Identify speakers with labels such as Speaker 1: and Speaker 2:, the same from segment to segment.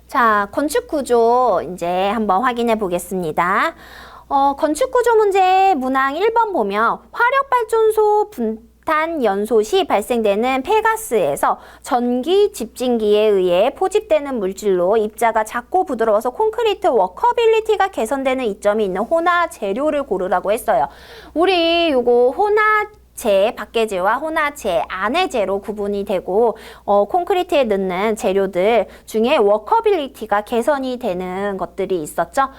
Speaker 1: 자, 건축 구조 이제 한번 확인해 보겠습니다. 건축 구조 문제 문항 1번 보면 화력발전소 분탄 연소 시 발생되는 폐가스에서 전기 집진기에 의해 포집되는 물질로 입자가 작고 부드러워서 콘크리트 워커빌리티가 개선되는 이점이 있는 혼화 재료를 고르라고 했어요. 우리 요거 혼화재, 밖에재와 혼화재, 안에재로 구분이 되고 콘크리트에 넣는 재료들 중에 워커빌리티가 개선이 되는 것들이 있었죠.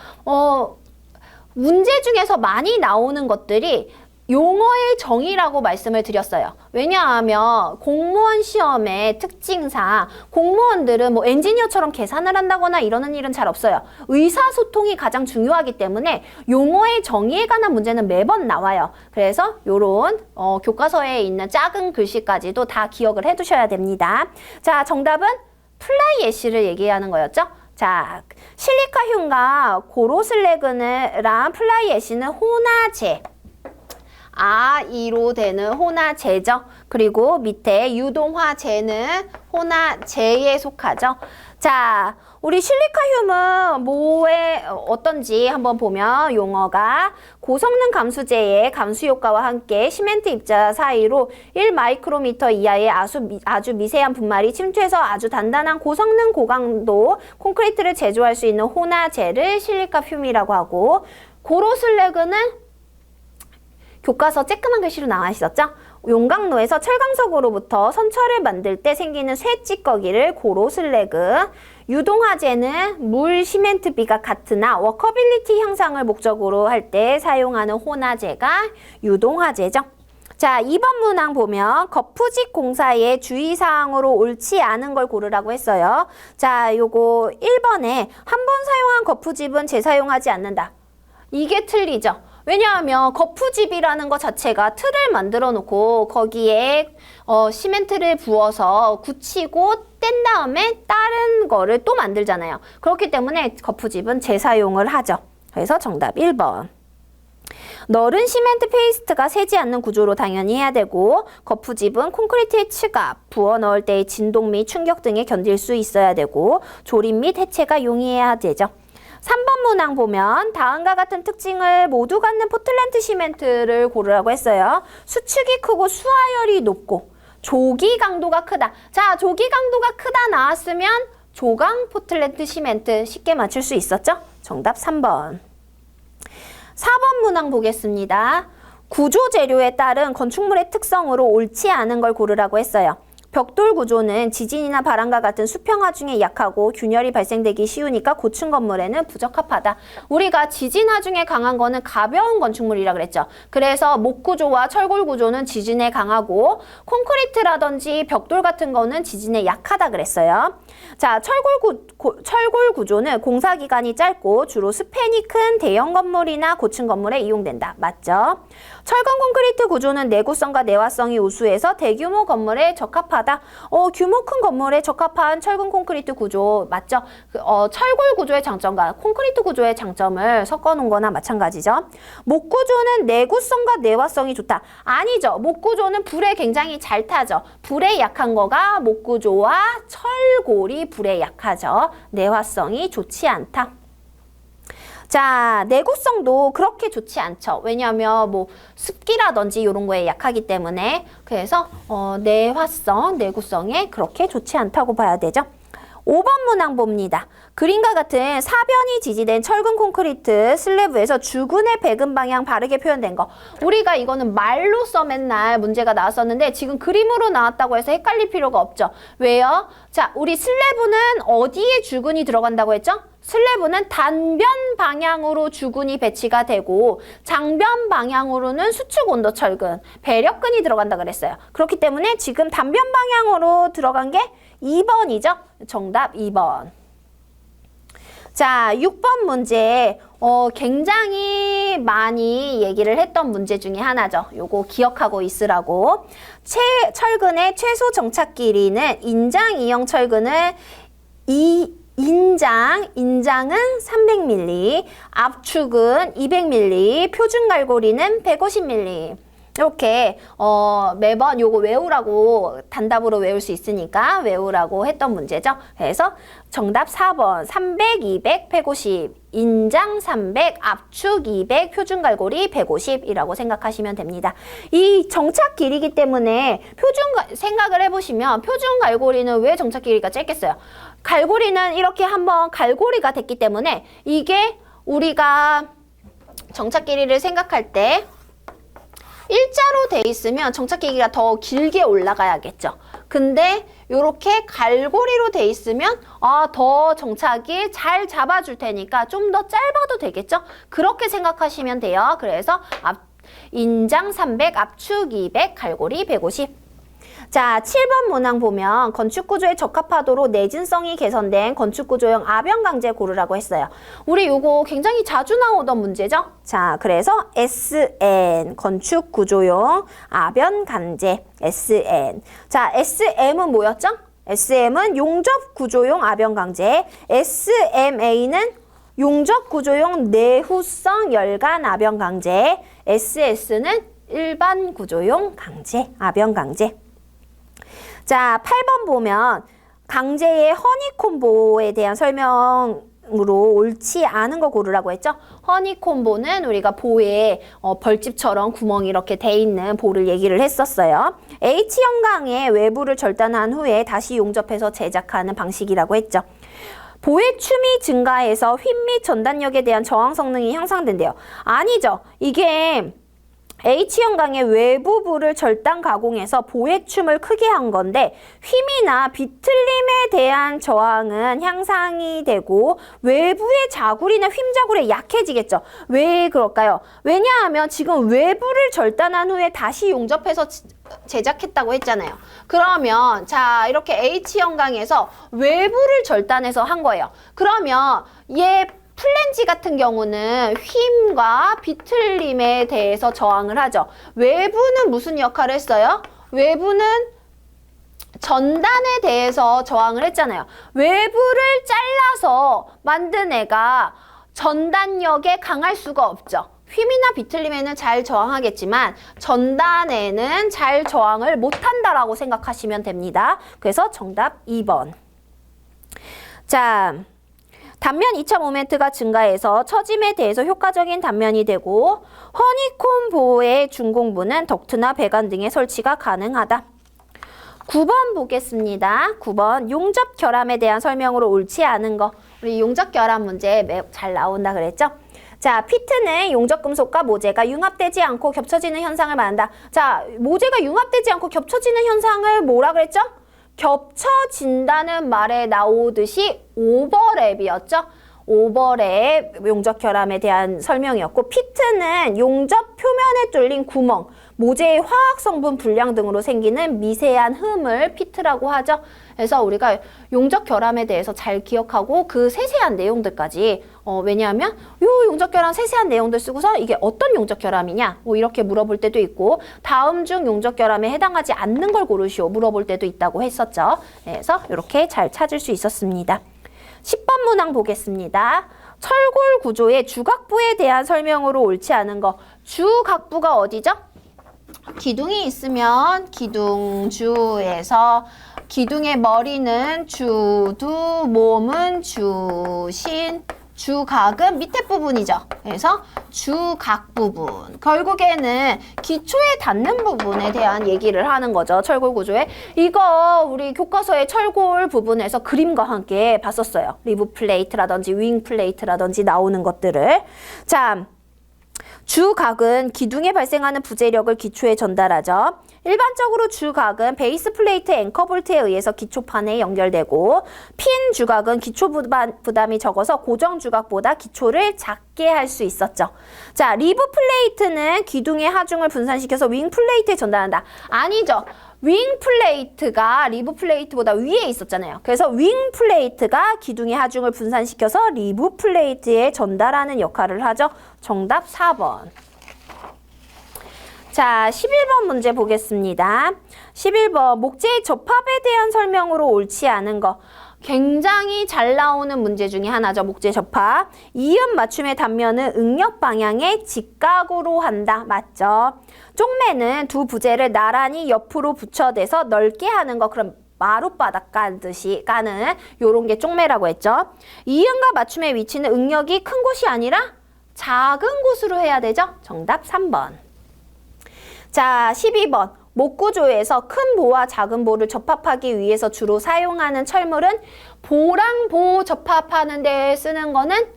Speaker 1: 문제 중에서 많이 나오는 것들이 용어의 정의라고 말씀을 드렸어요. 왜냐하면 공무원 시험의 특징상 공무원들은 뭐 엔지니어처럼 계산을 한다거나 이러는 일은 잘 없어요. 의사소통이 가장 중요하기 때문에 용어의 정의에 관한 문제는 매번 나와요. 그래서 요런 교과서에 있는 작은 글씨까지도 다 기억을 해두셔야 됩니다. 자, 정답은 플라이 애쉬를 얘기하는 거였죠. 자, 실리카띨과 고로슬래그랑 플라이 애쉬는 혼화재. 아이로 되는 혼화재죠. 그리고 밑에 유동화재는 혼화재에 속하죠. 자, 우리 실리카띨은 뭐에 어떤지 한번 보면 용어가 고성능 감수제의 감수 효과와 함께 시멘트 입자 사이로 1마이크로미터 이하의 아주 미세한 분말이 침투해서 아주 단단한 고성능 고강도 콘크리트를 제조할 수 있는 혼화재를 실리카띨이라고 하고, 고로슬래그는 교과서 쬐끄만 글씨로 나와 있었죠? 용광로에서 철강석으로부터 선철을 만들 때 생기는 쇠찌꺼기를 고로슬래그, 유동화재는 물, 시멘트 비가 같으나 워커빌리티 향상을 목적으로 할 때 사용하는 혼화재가 유동화재죠. 자, 2번 문항 보면 거푸집 공사의 주의사항으로 옳지 않은 걸 고르라고 했어요. 자, 요거 1번에 한 번 사용한 거푸집은 재사용하지 않는다. 이게 틀리죠. 왜냐하면 거푸집이라는 것 자체가 틀을 만들어 놓고 거기에 시멘트를 부어서 굳히고 뗀 다음에 다른 거를 또 만들잖아요. 그렇기 때문에 거푸집은 재사용을 하죠. 그래서 정답 1번. 널은 시멘트 페이스트가 새지 않는 구조로 당연히 해야 되고, 거푸집은 콘크리트의 측압, 부어 넣을 때의 진동 및 충격 등에 견딜 수 있어야 되고, 조립 및 해체가 용이해야 되죠. 3번 문항 보면 다음과 같은 특징을 모두 갖는 포틀랜드 시멘트를 고르라고 했어요. 수축이 크고 수하열이 높고 조기 강도가 크다. 자, 조기 강도가 크다 나왔으면 조강 포틀랜드 시멘트 쉽게 맞출 수 있었죠? 정답 3번. 4번 문항 보겠습니다. 구조 재료에 따른 건축물의 특성으로 옳지 않은 걸 고르라고 했어요. 벽돌 구조는 지진이나 바람과 같은 수평화 중에 약하고 균열이 발생되기 쉬우니까 고층 건물에는 부적합하다. 우리가 지진화 중에 강한 거는 가벼운 건축물이라 그랬죠. 그래서 목 구조와 철골 구조는 지진에 강하고 콘크리트라든지 벽돌 같은 거는 지진에 약하다 그랬어요. 자, 철골 구조는 공사 기간이 짧고 주로 스팬이 큰 대형 건물이나 고층 건물에 이용된다. 맞죠? 철근 콘크리트 구조는 내구성과 내화성이 우수해서 대규모 건물에 적합하다. 규모 큰 건물에 적합한 철근 콘크리트 구조 맞죠? 철골 구조의 장점과 콘크리트 구조의 장점을 섞어놓은 거나 마찬가지죠. 목 구조는 내구성과 내화성이 좋다. 아니죠. 목 구조는 불에 굉장히 잘 타죠. 불에 약한 거가 목 구조와 철골이 불에 약하죠. 내화성이 좋지 않다. 자, 내구성도 그렇게 좋지 않죠. 왜냐하면 뭐 습기라든지 이런 거에 약하기 때문에. 그래서 내화성, 내구성에 그렇게 좋지 않다고 봐야 되죠. 5번 문항 봅니다. 그림과 같은 사변이 지지된 철근 콘크리트 슬래브에서 주근의 배근 방향 바르게 표현된 거. 우리가 이거는 말로써 맨날 문제가 나왔었는데 지금 그림으로 나왔다고 해서 헷갈릴 필요가 없죠. 왜요? 자, 우리 슬래브는 어디에 주근이 들어간다고 했죠? 슬래브는 단변 방향으로 주근이 배치가 되고 장변 방향으로는 수축 온도 철근, 배력근이 들어간다 그랬어요. 그렇기 때문에 지금 단변 방향으로 들어간 게 2번이죠. 정답 2번. 자, 6번 문제 굉장히 많이 얘기를 했던 문제 중에 하나죠. 요거 기억하고 있으라고. 철근의 최소 정착 길이는 인장 이형 철근을 인장은 300mm, 압축은 200mm, 표준 갈고리는 150mm. 이렇게 매번 요거 외우라고 단답으로 외울 수 있으니까 외우라고 했던 문제죠. 그래서 정답 4번 300, 200, 150 인장 300, 압축 200, 표준갈고리 150이라고 생각하시면 됩니다. 이 정착 길이기 때문에 생각을 해보시면 표준갈고리는 왜 정착 길이가 짧겠어요? 갈고리는 이렇게 한번 갈고리가 됐기 때문에 이게 우리가 정착 길이를 생각할 때 일자로 돼 있으면 정착 길이가 더 길게 올라가야겠죠. 근데 이렇게 갈고리로 돼 있으면 더 정착이 잘 잡아줄 테니까 좀 더 짧아도 되겠죠. 그렇게 생각하시면 돼요. 그래서 인장 300, 압축 200, 갈고리 150. 자, 7번 문항 보면 건축구조에 적합하도록 내진성이 개선된 건축구조용 아변강제 고르라고 했어요. 우리 요거 굉장히 자주 나오던 문제죠? 자, 그래서 SN, 건축구조용 아변강제, SN. 자, SM은 뭐였죠? SM은 용접구조용 아변강제, SMA는 용접구조용 내후성 열간 아변강제, SS는 일반 구조용 강제, 아변강제. 자, 8번 보면 강제의 허니콤보에 대한 설명으로 옳지 않은 거 고르라고 했죠? 허니콤보는 우리가 보에 벌집처럼 구멍이 이렇게 돼 있는 보를 얘기를 했었어요. H형강의 외부를 절단한 후에 다시 용접해서 제작하는 방식이라고 했죠. 보의 춤이 증가해서 휩 및 전단력에 대한 저항 성능이 향상된대요. 아니죠. 이게 H형강의 외부부를 절단 가공해서 보해춤을 크게 한 건데 휨이나 비틀림에 대한 저항은 향상이 되고 외부의 자굴이나 휨자굴이 약해지겠죠. 왜 그럴까요? 왜냐하면 지금 외부를 절단한 후에 다시 용접해서 제작했다고 했잖아요. 그러면 자 이렇게 H형강에서 외부를 절단해서 한 거예요. 그러면 얘 플랜지 같은 경우는 휨과 비틀림에 대해서 저항을 하죠. 외부는 무슨 역할을 했어요? 외부는 전단에 대해서 저항을 했잖아요. 외부를 잘라서 만든 애가 전단력에 강할 수가 없죠. 휨이나 비틀림에는 잘 저항하겠지만 전단에는 잘 저항을 못한다라고 생각하시면 됩니다. 그래서 정답 2번. 자, 단면 이차 모멘트가 증가해서 처짐에 대해서 효과적인 단면이 되고 허니콤 보호의 준공부는 덕트나 배관 등의 설치가 가능하다. 9번 보겠습니다. 9번 용접 결함에 대한 설명으로 옳지 않은 거. 우리 용접 결함 문제 잘 나온다 그랬죠? 자, 피트는 용접 금속과 모재가 융합되지 않고 겹쳐지는 현상을 말한다. 자, 모재가 융합되지 않고 겹쳐지는 현상을 뭐라 그랬죠? 겹쳐진다는 말에 나오듯이 오버랩이었죠. 오버랩 용접 결함에 대한 설명이었고 피트는 용접 표면에 뚫린 구멍, 모재의 화학 성분 불량 등으로 생기는 미세한 흠을 피트라고 하죠. 그래서 우리가 용접 결함에 대해서 잘 기억하고 그 세세한 내용들까지 왜냐하면 요 용접 결함 세세한 내용들 쓰고서 이게 어떤 용접 결함이냐 뭐 이렇게 물어볼 때도 있고 다음 중 용접 결함에 해당하지 않는 걸 고르시오 물어볼 때도 있다고 했었죠. 그래서 이렇게 잘 찾을 수 있었습니다. 10번 문항 보겠습니다. 철골 구조의 주각부에 대한 설명으로 옳지 않은 거. 주각부가 어디죠? 기둥이 있으면 기둥주에서 기둥의 머리는 주두, 몸은 주신, 주각은 밑에 부분이죠. 그래서 주각 부분. 결국에는 기초에 닿는 부분에 대한 얘기를 하는 거죠. 철골 구조에. 이거 우리 교과서의 철골 부분에서 그림과 함께 봤었어요. 리브 플레이트라든지 윙 플레이트라든지 나오는 것들을. 자, 주각은 기둥에 발생하는 부재력을 기초에 전달하죠. 일반적으로 주각은 베이스 플레이트 앵커 볼트에 의해서 기초판에 연결되고 핀 주각은 기초 부담이 적어서 고정 주각보다 기초를 작게 할 수 있었죠. 자, 리브 플레이트는 기둥의 하중을 분산시켜서 윙 플레이트에 전달한다. 아니죠. 윙 플레이트가 리브 플레이트보다 위에 있었잖아요. 그래서 윙 플레이트가 기둥의 하중을 분산시켜서 리브 플레이트에 전달하는 역할을 하죠. 정답 4번. 자, 11번 문제 보겠습니다. 11번 목재의 접합에 대한 설명으로 옳지 않은 거. 굉장히 잘 나오는 문제 중에 하나죠. 목재 접합. 이음 맞춤의 단면은 응력 방향의 직각으로 한다. 맞죠? 쪽매는 두 부재를 나란히 옆으로 붙여대서 넓게 하는 거. 그럼 마룻바닥 까듯이 까는 요런 게 쪽매라고 했죠. 이음과 맞춤의 위치는 응력이 큰 곳이 아니라 작은 곳으로 해야 되죠. 정답 3번. 자, 12번. 목구조에서 큰 보와 작은 보를 접합하기 위해서 주로 사용하는 철물은 보랑 보 접합하는 데 쓰는 거는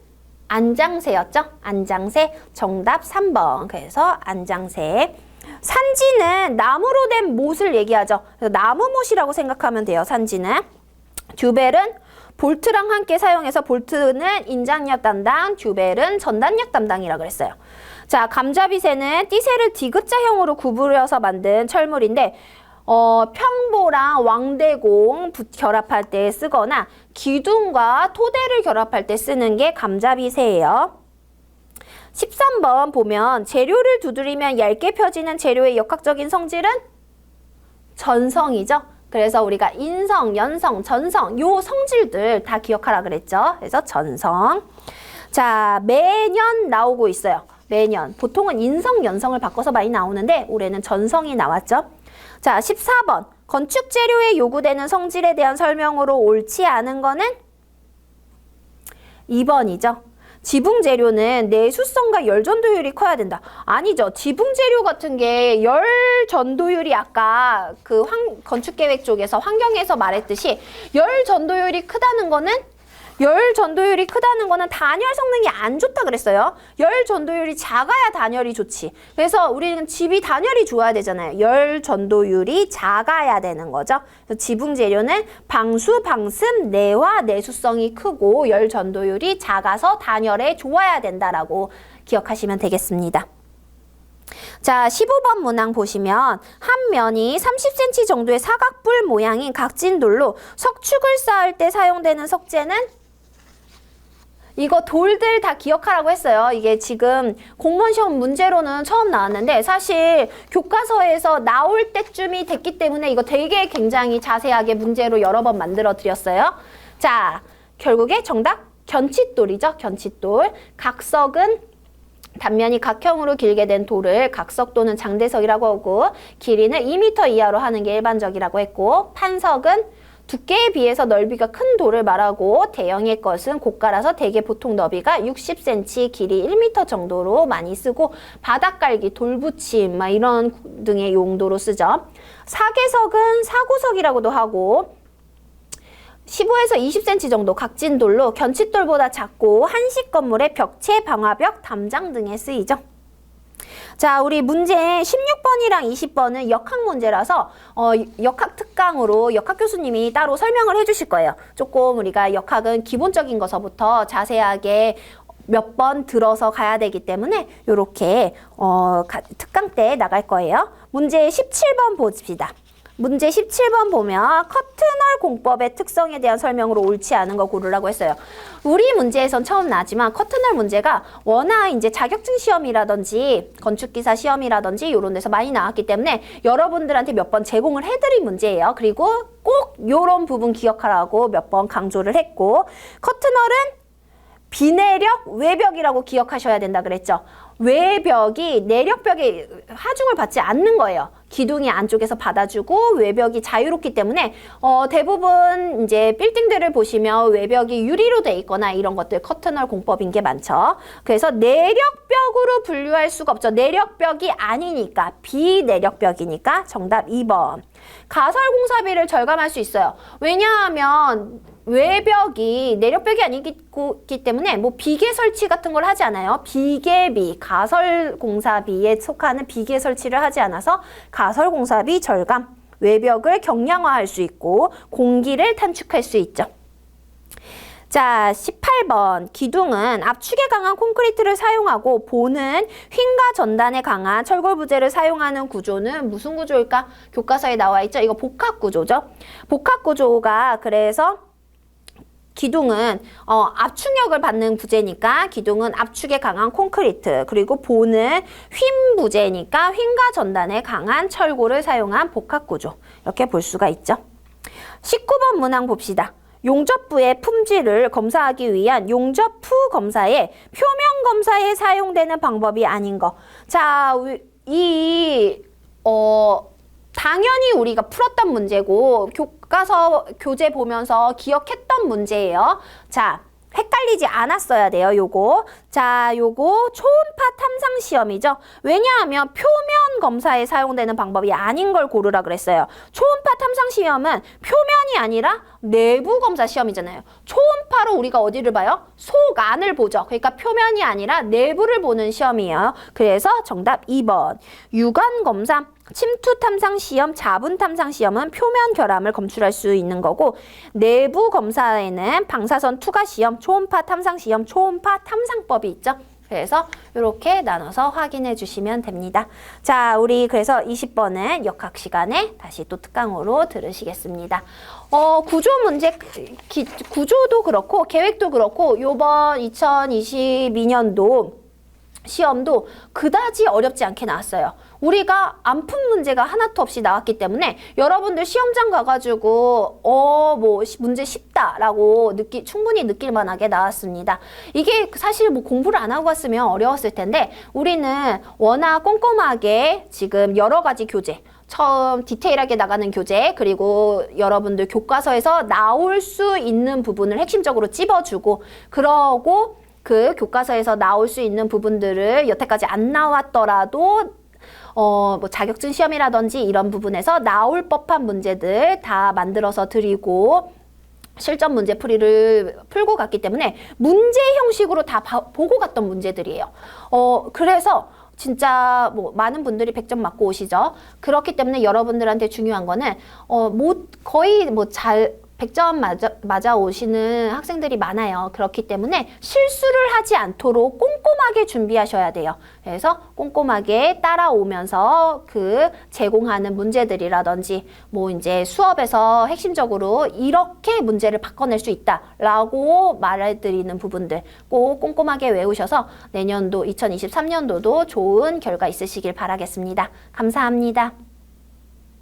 Speaker 1: 안장세였죠. 안장세. 정답 3번. 그래서 안장세. 산지는 나무로 된 못을 얘기하죠. 그래서 나무못이라고 생각하면 돼요. 산지는. 듀벨은 볼트랑 함께 사용해서 볼트는 인장력 담당, 듀벨은 전단력 담당이라고 그랬어요. 자, 감자빗에는 띠새를 디귿자형으로 구부려서 만든 철물인데 평보랑 왕대공 결합할 때 쓰거나 기둥과 토대를 결합할 때 쓰는 게 감자빗이에요. 13번 보면 재료를 두드리면 얇게 펴지는 재료의 역학적인 성질은 전성이죠. 그래서 우리가 인성, 연성, 전성 요 성질들 다 기억하라 그랬죠. 그래서 전성. 자, 매년 나오고 있어요. 매년. 보통은 인성, 연성을 바꿔서 많이 나오는데 올해는 전성이 나왔죠. 자, 14번. 건축 재료에 요구되는 성질에 대한 설명으로 옳지 않은 거는 2번이죠. 지붕 재료는 내수성과 열 전도율이 커야 된다. 아니죠. 지붕 재료 같은 게 열 전도율이 아까 그 건축 계획 쪽에서 환경에서 말했듯이 열 전도율이 크다는 거는 단열 성능이 안 좋다 그랬어요. 열 전도율이 작아야 단열이 좋지. 그래서 우리는 집이 단열이 좋아야 되잖아요. 열 전도율이 작아야 되는 거죠. 그래서 지붕 재료는 방수, 방습, 내화, 내수성이 크고 열 전도율이 작아서 단열에 좋아야 된다라고 기억하시면 되겠습니다. 자, 15번 문항 보시면 한 면이 30cm 정도의 사각뿔 모양인 각진돌로 석축을 쌓을 때 사용되는 석재는 이거 돌들 다 기억하라고 했어요. 이게 지금 공무원 시험 문제로는 처음 나왔는데 사실 교과서에서 나올 때쯤이 됐기 때문에 이거 되게 굉장히 자세하게 문제로 여러 번 만들어 드렸어요. 자, 결국에 정답 견칫돌이죠. 견칫돌. 각석은 단면이 각형으로 길게 된 돌을 각석 또는 장대석이라고 하고 길이는 2m 이하로 하는 게 일반적이라고 했고 판석은 두께에 비해서 넓이가 큰 돌을 말하고 대형의 것은 고가라서 대개 보통 너비가 60cm, 길이 1m 정도로 많이 쓰고 바닥깔기, 돌붙임 막 이런 등의 용도로 쓰죠. 사계석은 사구석이라고도 하고 15에서 20cm 정도 각진돌로 견칫돌보다 작고 한식 건물의 벽체, 방화벽, 담장 등에 쓰이죠. 자, 우리 문제 16번이랑 20번은 역학 문제라서 역학 특강으로 역학 교수님이 따로 설명을 해주실 거예요. 조금 우리가 역학은 기본적인 것서부터 자세하게 몇 번 들어서 가야 되기 때문에 이렇게 특강 때 나갈 거예요. 문제 17번 봅시다. 문제 17번 보면 커튼홀 공법의 특성에 대한 설명으로 옳지 않은 거 고르라고 했어요. 우리 문제에선 처음 나지만 커튼홀 문제가 워낙 이제 자격증 시험이라든지 건축기사 시험이라든지 이런 데서 많이 나왔기 때문에 여러분들한테 몇 번 제공을 해드린 문제예요. 그리고 꼭 이런 부분 기억하라고 몇 번 강조를 했고 커튼홀은 비내력 외벽이라고 기억하셔야 된다 그랬죠. 외벽이 내력벽에 하중을 받지 않는 거예요. 기둥이 안쪽에서 받아주고 외벽이 자유롭기 때문에 대부분 이제 빌딩들을 보시면 외벽이 유리로 돼 있거나 이런 것들 커튼홀 공법인 게 많죠. 그래서 내력벽으로 분류할 수가 없죠. 내력벽이 아니니까 비내력벽이니까 정답 2번. 가설공사비를 절감할 수 있어요. 왜냐하면 외벽이 내력벽이 아니기 때문에 뭐 비계 설치 같은 걸 하지 않아요. 비계비, 가설공사비에 속하는 비계 설치를 하지 않아서 가설공사비 절감, 외벽을 경량화할 수 있고 공기를 단축할 수 있죠. 자, 18번. 기둥은 압축에 강한 콘크리트를 사용하고 보는 휭과 전단에 강한 철골 부재를 사용하는 구조는 무슨 구조일까? 교과서에 나와 있죠. 이거 복합구조죠. 복합구조가 그래서 기둥은 압축력을 받는 부재니까 기둥은 압축에 강한 콘크리트, 그리고 보는 휭 부재니까 휭과 전단에 강한 철골을 사용한 복합구조, 이렇게 볼 수가 있죠. 19번 문항 봅시다. 용접부의 품질을 검사하기 위한 용접 후 검사에 표면 검사에 사용되는 방법이 아닌 거. 자, 당연히 우리가 풀었던 문제고 교과서 교재 보면서 기억했던 문제예요. 자, 헷갈리지 않았어야 돼요, 요거. 자, 요거 초음파 탐상 시험이죠. 왜냐하면 표면 검사에 사용되는 방법이 아닌 걸 고르라 그랬어요. 초음파 탐상 시험은 표면이 아니라 내부 검사 시험이잖아요. 초음파로 우리가 어디를 봐요? 속 안을 보죠. 그러니까 표면이 아니라 내부를 보는 시험이에요. 그래서 정답 2번. 유관 검사, 침투 탐상 시험, 자분 탐상 시험은 표면 결함을 검출할 수 있는 거고, 내부 검사에는 방사선 투과 시험, 초음파 탐상 시험, 초음파 탐상법이 있죠. 그래서 이렇게 나눠서 확인해 주시면 됩니다. 자, 우리 그래서 20번은 역학 시간에 다시 또 특강으로 들으시겠습니다. 구조 문제, 구조도 그렇고 계획도 그렇고 요번 2022년도 시험도 그다지 어렵지 않게 나왔어요. 우리가 안 푼 문제가 하나도 없이 나왔기 때문에 여러분들 시험장 가가지고 뭐 문제 쉽다라고 충분히 느낄 만하게 나왔습니다. 이게 사실 뭐 공부를 안 하고 갔으면 어려웠을 텐데 우리는 워낙 꼼꼼하게 지금 여러 가지 교재, 처음 디테일하게 나가는 교재, 그리고 여러분들 교과서에서 나올 수 있는 부분을 핵심적으로 찝어주고, 그러고 그 교과서에서 나올 수 있는 부분들을 여태까지 안 나왔더라도 뭐 자격증 시험이라든지 이런 부분에서 나올 법한 문제들 다 만들어서 드리고 실전 문제 풀이를 풀고 갔기 때문에 문제 형식으로 다 보고 갔던 문제들이에요. 그래서 진짜 뭐 많은 분들이 100점 맞고 오시죠. 그렇기 때문에 여러분들한테 중요한 거는 거의 100점 맞아 오시는 학생들이 많아요. 그렇기 때문에 실수를 하지 않도록 꼼꼼하게 준비하셔야 돼요. 그래서 꼼꼼하게 따라오면서 그 제공하는 문제들이라든지 뭐 이제 수업에서 핵심적으로 이렇게 문제를 바꿔낼 수 있다라고 말해드리는 부분들 꼭 꼼꼼하게 외우셔서 내년도 2023년도도 좋은 결과 있으시길 바라겠습니다. 감사합니다.